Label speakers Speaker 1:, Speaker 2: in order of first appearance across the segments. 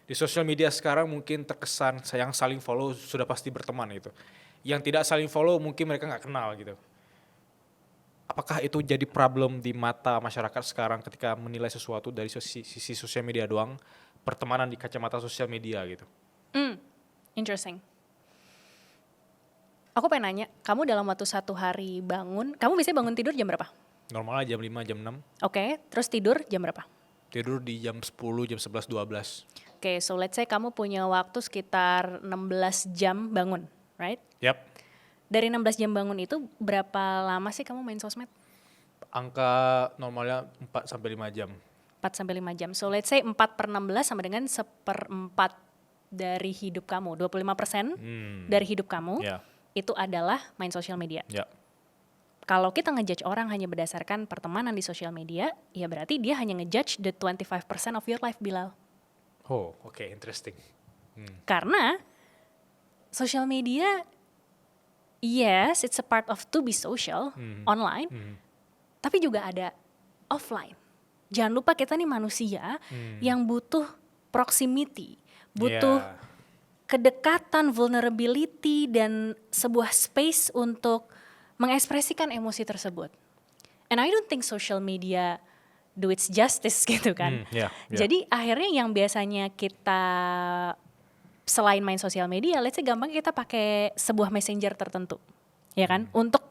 Speaker 1: Di sosial media sekarang mungkin terkesan yang saling follow sudah pasti berteman gitu. Yang tidak saling follow mungkin mereka nggak kenal gitu. Apakah itu jadi problem di mata masyarakat sekarang ketika menilai sesuatu dari sisi sosial media doang, pertemanan di kacamata sosial media gitu?
Speaker 2: Interesting. Aku pengen nanya, kamu dalam waktu satu hari bangun, kamu biasanya bangun tidur jam berapa?
Speaker 1: Normalnya jam 5, jam 6.
Speaker 2: Oke, terus tidur jam berapa?
Speaker 1: Tidur di jam 10, jam 11, 12.
Speaker 2: Oke, so let's say kamu punya waktu sekitar 16 jam bangun, right?
Speaker 1: Yap.
Speaker 2: Dari 16 jam bangun itu berapa lama sih kamu main sosmed?
Speaker 1: Angka normalnya 4-5 jam.
Speaker 2: 4-5 jam. So let's say 4/16 sama dengan 1/4 dari hidup kamu. 25% dari hidup kamu
Speaker 1: Ya.
Speaker 2: itu adalah main sosial media.
Speaker 1: Ya.
Speaker 2: Kalau kita ngejudge orang hanya berdasarkan pertemanan di sosial media, ya berarti dia hanya ngejudge the 25% of your life, Bilal.
Speaker 1: Oh, oke, interesting.
Speaker 2: Karena sosial media, yes, it's a part of to be social online, tapi juga ada offline. Jangan lupa kita nih manusia yang butuh proximity, butuh
Speaker 1: Yeah.
Speaker 2: kedekatan, vulnerability, dan sebuah space untuk mengekspresikan emosi tersebut. And I don't think social media do its justice gitu kan.
Speaker 1: Yeah.
Speaker 2: Jadi akhirnya yang biasanya kita selain main sosial media, let's say gampang kita pakai sebuah messenger tertentu, ya kan? Untuk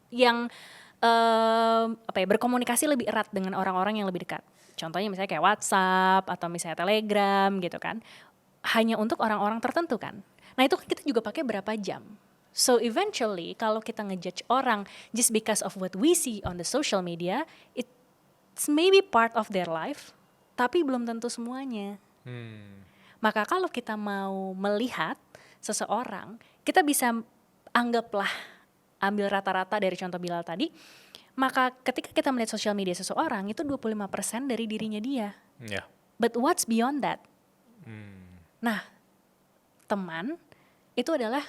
Speaker 2: yang berkomunikasi lebih erat dengan orang-orang yang lebih dekat. Contohnya misalnya kayak WhatsApp atau misalnya Telegram gitu kan. Hanya untuk orang-orang tertentu kan. Nah itu kita juga pakai berapa jam. So eventually kalau kita ngejudge orang just because of what we see on the social media, it's maybe part of their life, tapi belum tentu semuanya. Maka kalau kita mau melihat seseorang, kita bisa anggaplah, ambil rata-rata dari contoh Bilal tadi, maka ketika kita melihat sosial media seseorang, itu 25% dari dirinya dia.
Speaker 1: Yeah.
Speaker 2: But what's beyond that? Nah, teman itu adalah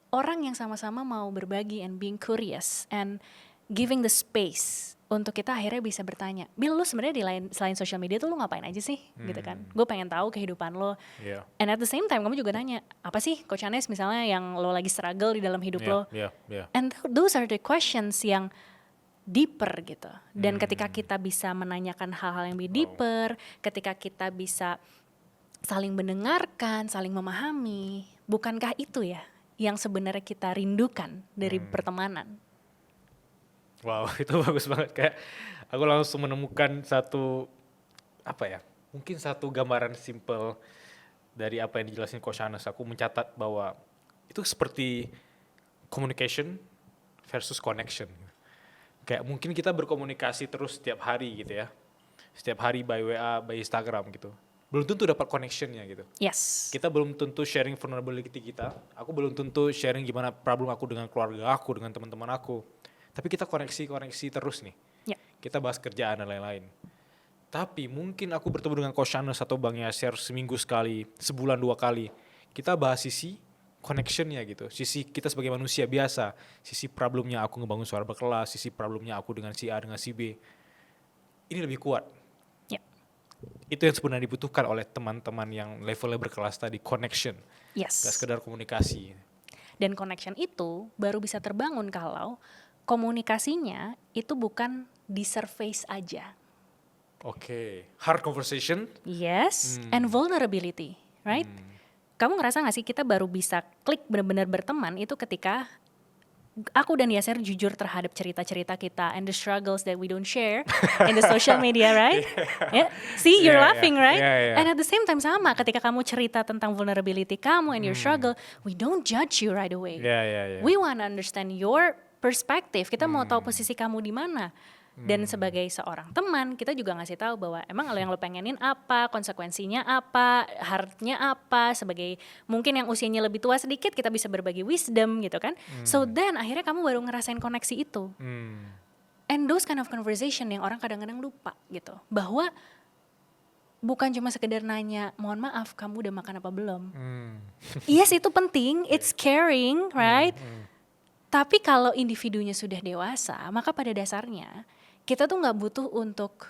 Speaker 2: orang yang sama-sama mau berbagi and being curious and giving the space untuk kita akhirnya bisa bertanya, Bil, lu sebenarnya selain social media tuh lu ngapain aja sih? Gitu kan. Gue pengen tahu kehidupan lo.
Speaker 1: Yeah.
Speaker 2: And at the same time kamu juga nanya, apa sih Coach Anes misalnya yang lo lagi struggle di dalam hidup lo?
Speaker 1: Yeah.
Speaker 2: And those are the questions yang deeper gitu. Dan ketika kita bisa menanyakan hal-hal yang lebih deeper, ketika kita bisa saling mendengarkan, saling memahami, bukankah itu ya yang sebenarnya kita rindukan dari pertemanan?
Speaker 1: Wow, itu bagus banget. Kayak aku langsung menemukan mungkin satu gambaran simple dari apa yang dijelasin Coach Anas. Aku mencatat bahwa itu seperti communication versus connection. Kayak mungkin kita berkomunikasi terus setiap hari gitu ya. Setiap hari by WA, by Instagram gitu. Belum tentu dapat connectionnya gitu.
Speaker 2: Yes.
Speaker 1: Kita belum tentu sharing vulnerability kita. Aku belum tentu sharing gimana problem aku dengan keluarga aku, dengan teman-teman aku. Tapi kita koneksi terus nih.
Speaker 2: Ya.
Speaker 1: Kita bahas kerjaan dan lain-lain. Tapi mungkin aku bertemu dengan Coach Anas atau Bang Yasir seminggu sekali, sebulan 2 kali. Kita bahas sisi connectionnya gitu. Sisi kita sebagai manusia biasa. Sisi problemnya aku ngebangun suara berkelas. Sisi problemnya aku dengan si A, dengan si B. Ini lebih kuat.
Speaker 2: Ya.
Speaker 1: Itu yang sebenarnya dibutuhkan oleh teman-teman yang levelnya berkelas tadi, connection.
Speaker 2: Yes.
Speaker 1: Gak sekedar komunikasi.
Speaker 2: Dan connection itu baru bisa terbangun kalau komunikasinya itu bukan di surface aja.
Speaker 1: Oke. Hard conversation.
Speaker 2: Yes, and vulnerability, right? Kamu ngerasa gak sih kita baru bisa klik benar-benar berteman itu ketika aku dan Yasser jujur terhadap cerita-cerita kita and the struggles that we don't share in the social media, right? Yeah. See, you're laughing, right?
Speaker 1: Yeah.
Speaker 2: And at the same time sama, ketika kamu cerita tentang vulnerability kamu and your struggle, we don't judge you right away.
Speaker 1: Yeah.
Speaker 2: We want to understand your perspective. Kita mau tahu posisi kamu di mana. Dan sebagai seorang teman, kita juga ngasih tahu bahwa emang yang lo pengenin apa, konsekuensinya apa, hardnya apa, sebagai mungkin yang usianya lebih tua sedikit, kita bisa berbagi wisdom gitu kan. So then akhirnya kamu baru ngerasain koneksi itu. And those kind of conversation yang orang kadang-kadang lupa gitu. Bahwa bukan cuma sekedar nanya, mohon maaf kamu udah makan apa belum. Yes, itu penting, it's caring, right? Tapi kalau individunya sudah dewasa, maka pada dasarnya kita tuh gak butuh untuk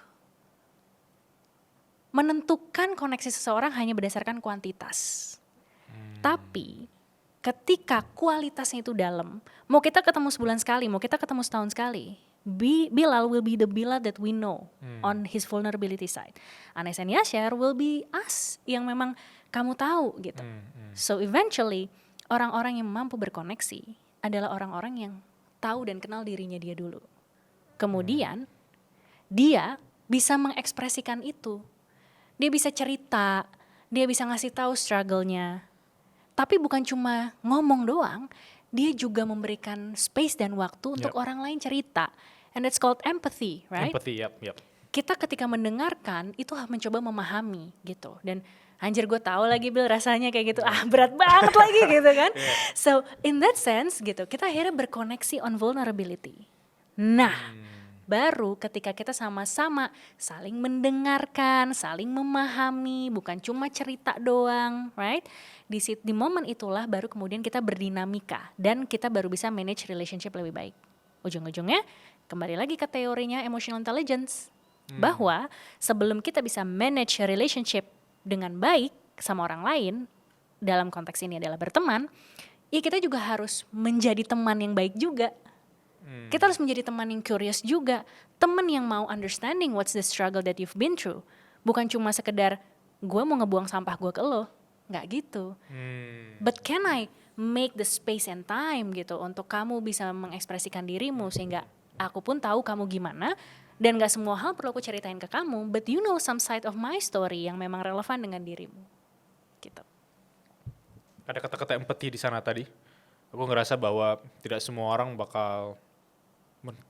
Speaker 2: menentukan koneksi seseorang hanya berdasarkan kuantitas. Tapi ketika kualitasnya itu dalam, mau kita ketemu sebulan sekali, mau kita ketemu setahun sekali, Bilal will be the Bilal that we know on his vulnerability side. Anes and Yashar will be us yang memang kamu tahu gitu. So eventually orang-orang yang mampu berkoneksi adalah orang-orang yang tahu dan kenal dirinya dia dulu. Kemudian dia bisa mengekspresikan itu. Dia bisa cerita, dia bisa ngasih tahu struggle-nya. Tapi bukan cuma ngomong doang, dia juga memberikan space dan waktu untuk orang lain cerita. And that's called empathy, right?
Speaker 1: Empathy, yep.
Speaker 2: Kita ketika mendengarkan itu mencoba memahami gitu. Dan anjir gue tahu lagi Bil rasanya kayak gitu. Berat banget lagi gitu kan. So in that sense gitu, kita akhirnya berkoneksi on vulnerability. Nah, baru ketika kita sama-sama saling mendengarkan, saling memahami, bukan cuma cerita doang, right? Di momen itulah baru kemudian kita berdinamika dan kita baru bisa manage relationship lebih baik. Ujung-ujungnya kembali lagi ke teorinya emotional intelligence. Bahwa sebelum kita bisa manage relationship dengan baik sama orang lain, dalam konteks ini adalah berteman, ya kita juga harus menjadi teman yang baik juga. Kita harus menjadi teman yang curious juga. Teman yang mau understanding what's the struggle that you've been through. Bukan cuma sekedar gue mau ngebuang sampah gue ke lo. Nggak gitu. But can I make the space and time gitu untuk kamu bisa mengekspresikan dirimu sehingga aku pun tahu kamu gimana. Dan gak semua hal perlu aku ceritain ke kamu. But you know some side of my story yang memang relevan dengan dirimu. Gitu.
Speaker 1: Ada kata-kata empathy di sana tadi. Aku ngerasa bahwa tidak semua orang bakal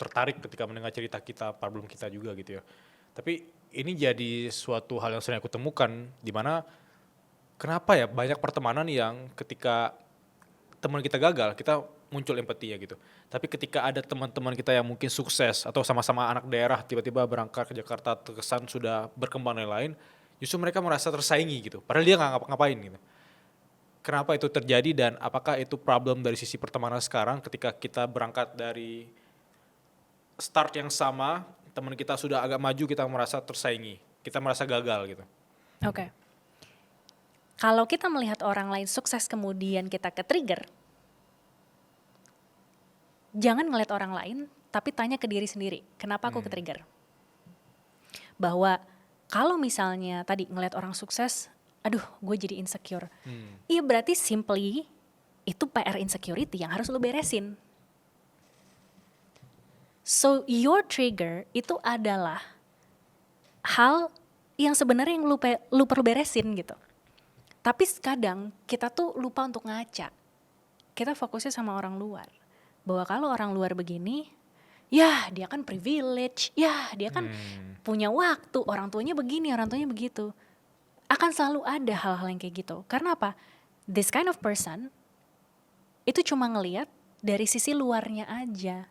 Speaker 1: tertarik ketika mendengar cerita kita, problem kita juga gitu ya. Tapi ini jadi suatu hal yang sering aku temukan, di mana kenapa ya banyak pertemanan yang ketika teman kita gagal, kita muncul empati ya gitu. Tapi ketika ada teman-teman kita yang mungkin sukses atau sama-sama anak daerah tiba-tiba berangkat ke Jakarta terkesan sudah berkembang dan lain, justru mereka merasa tersaingi gitu. Padahal dia nggak ngapa-ngapain gitu. Kenapa itu terjadi dan apakah itu problem dari sisi pertemanan sekarang ketika kita berangkat dari start yang sama, teman kita sudah agak maju, kita merasa tersaingi, kita merasa gagal gitu.
Speaker 2: Oke. Kalau kita melihat orang lain sukses kemudian kita ke-trigger, jangan ngeliat orang lain, tapi tanya ke diri sendiri, kenapa aku ke-trigger? Bahwa kalau misalnya tadi ngeliat orang sukses, aduh gue jadi insecure. Iya berarti simply itu PR insecurity yang harus lo beresin. So your trigger itu adalah hal yang sebenarnya yang lu perlu beresin gitu. Tapi kadang kita tuh lupa untuk ngaca. Kita fokusnya sama orang luar. Bahwa kalau orang luar begini, ya dia kan privilege, ya dia kan punya waktu, orang tuanya begini, orang tuanya begitu. Akan selalu ada hal-hal yang kayak gitu. Karena apa? This kind of person itu cuma ngelihat dari sisi luarnya aja.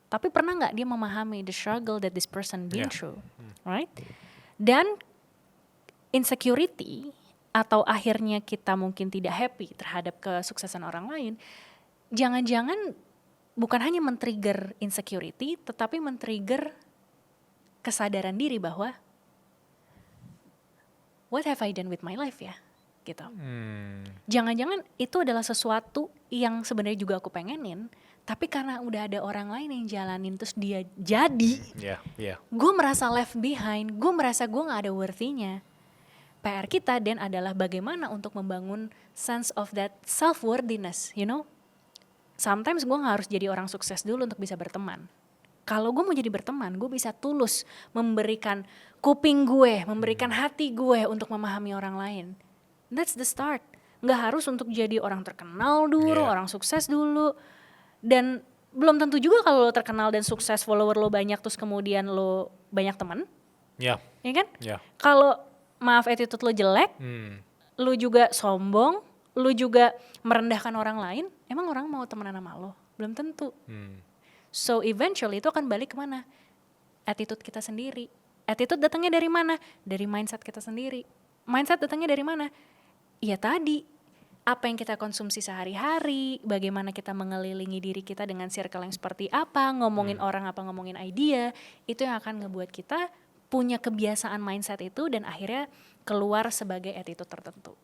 Speaker 2: Tapi pernah nggak dia memahami the struggle that this person been through, right? Dan insecurity atau akhirnya kita mungkin tidak happy terhadap kesuksesan orang lain, jangan-jangan bukan hanya men-trigger insecurity, tetapi men-trigger kesadaran diri bahwa what have I done with my life ya, gitu. Jangan-jangan itu adalah sesuatu yang sebenarnya juga aku pengenin, tapi karena udah ada orang lain yang jalanin terus dia jadi, gue merasa left behind, gue merasa gue gak ada worthy-nya. PR kita dan adalah bagaimana untuk membangun sense of that self-worthiness, you know. Sometimes gue gak harus jadi orang sukses dulu untuk bisa berteman. Kalau gue mau jadi berteman, gue bisa tulus memberikan kuping gue, memberikan hati gue untuk memahami orang lain. That's the start. Gak harus untuk jadi orang terkenal dulu, orang sukses dulu. Dan belum tentu juga kalau lo terkenal dan sukses, follower lo banyak, terus kemudian lo banyak teman. Ya kan? Kalau maaf attitude lo jelek, lo juga sombong, lo juga merendahkan orang lain, emang orang mau temenan sama lo? Belum tentu. So eventually itu akan balik kemana? Attitude kita sendiri. Attitude datangnya dari mana? Dari mindset kita sendiri. Mindset datangnya dari mana? Ya tadi, apa yang kita konsumsi sehari-hari, bagaimana kita mengelilingi diri kita dengan circle yang seperti apa, ngomongin orang apa, ngomongin idea, itu yang akan ngebuat kita punya kebiasaan mindset itu dan akhirnya keluar sebagai attitude tertentu.